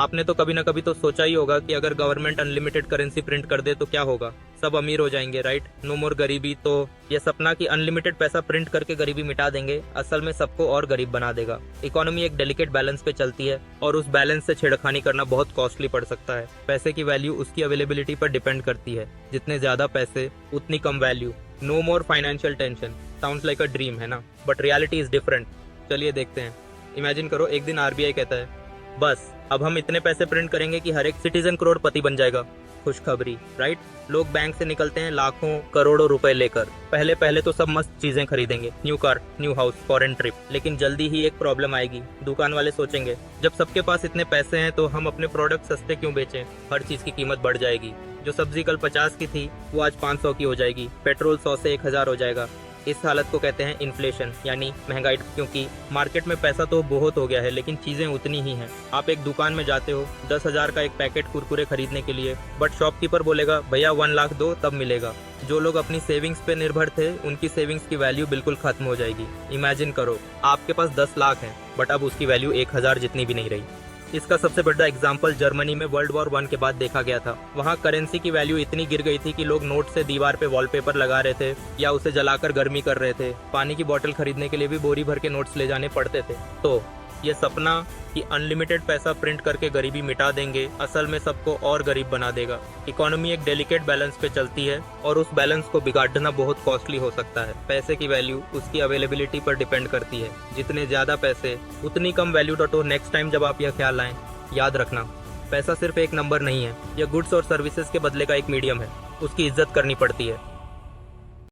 आपने तो कभी ना कभी तो सोचा ही होगा कि अगर गवर्नमेंट अनलिमिटेड करेंसी प्रिंट कर दे तो क्या होगा, सब अमीर हो जाएंगे, राइट? नो मोर गरीबी। तो ये सपना कि अनलिमिटेड पैसा प्रिंट करके गरीबी मिटा देंगे, असल में सबको और गरीब बना देगा। इकोनॉमी एक डेलिकेट बैलेंस पे चलती है और उस बैलेंस से छेड़खानी करना बहुत कॉस्टली पड़ सकता है। पैसे की वैल्यू उसकी अवेलेबिलिटी पर डिपेंड करती है, जितने ज्यादा पैसे उतनी कम value. No more financial tension. Sounds like a dream, है ना? But reality is different. चलिए देखते हैं। इमेजिन करो, एक दिन आरबीआई कहता है, बस अब हम इतने पैसे प्रिंट करेंगे कि हर एक सिटीजन करोड़पति बन जाएगा। खुशखबरी, राइट? लोग बैंक से निकलते हैं लाखों करोड़ों रुपए लेकर। पहले पहले तो सब मस्त चीजें खरीदेंगे, new car, new house, foreign trip. लेकिन जल्दी ही एक प्रॉब्लम आएगी। दुकान वाले सोचेंगे, जब सबके पास इतने पैसे हैं तो हम अपने प्रोडक्ट सस्ते क्यों बेचें? हर चीज की कीमत बढ़ जाएगी। जो सब्जी कल 50 की थी वो आज 500 की हो जाएगी। पेट्रोल 100 से 1000 हो जाएगा। इस हालत को कहते हैं इन्फ्लेशन, यानी महंगाई। क्योंकि मार्केट में पैसा तो बहुत हो गया है लेकिन चीजें उतनी ही हैं। आप एक दुकान में जाते हो 10,000 का एक पैकेट कुरकुरे खरीदने के लिए, बट शॉपकीपर बोलेगा भैया 1 लाख दो तब मिलेगा। जो लोग अपनी सेविंग्स पे निर्भर थे उनकी सेविंग्स की वैल्यू बिल्कुल खत्म हो जाएगी। इमेजिन करो, आपके पास 10 लाख है बट अब उसकी वैल्यू 1000 जितनी भी नहीं रही। इसका सबसे बड़ा एग्जाम्पल जर्मनी में वर्ल्ड वॉर 1 के बाद देखा गया था। वहाँ करेंसी की वैल्यू इतनी गिर गई थी कि लोग नोट से दीवार पे वॉलपेपर लगा रहे थे या उसे जलाकर गर्मी कर रहे थे। पानी की बोतल खरीदने के लिए भी बोरी भर के नोट्स ले जाने पड़ते थे। तो ये सपना कि अनलिमिटेड पैसा प्रिंट करके गरीबी मिटा देंगे, असल में सबको और गरीब बना देगा। इकोनॉमी एक डेलिकेट बैलेंस पे चलती है और उस बैलेंस को बिगाड़ना बहुत कॉस्टली हो सकता है। पैसे की वैल्यू उसकी अवेलेबिलिटी पर डिपेंड करती है। जितने ज्यादा पैसे उतनी कम वैल्यू। तो नेक्स्ट टाइम जब आप यह ख्याल लाएं, याद रखना, पैसा सिर्फ एक नंबर नहीं है। यह गुड्स और सर्विसेज के बदले का एक मीडियम है। उसकी इज्जत करनी पड़ती है।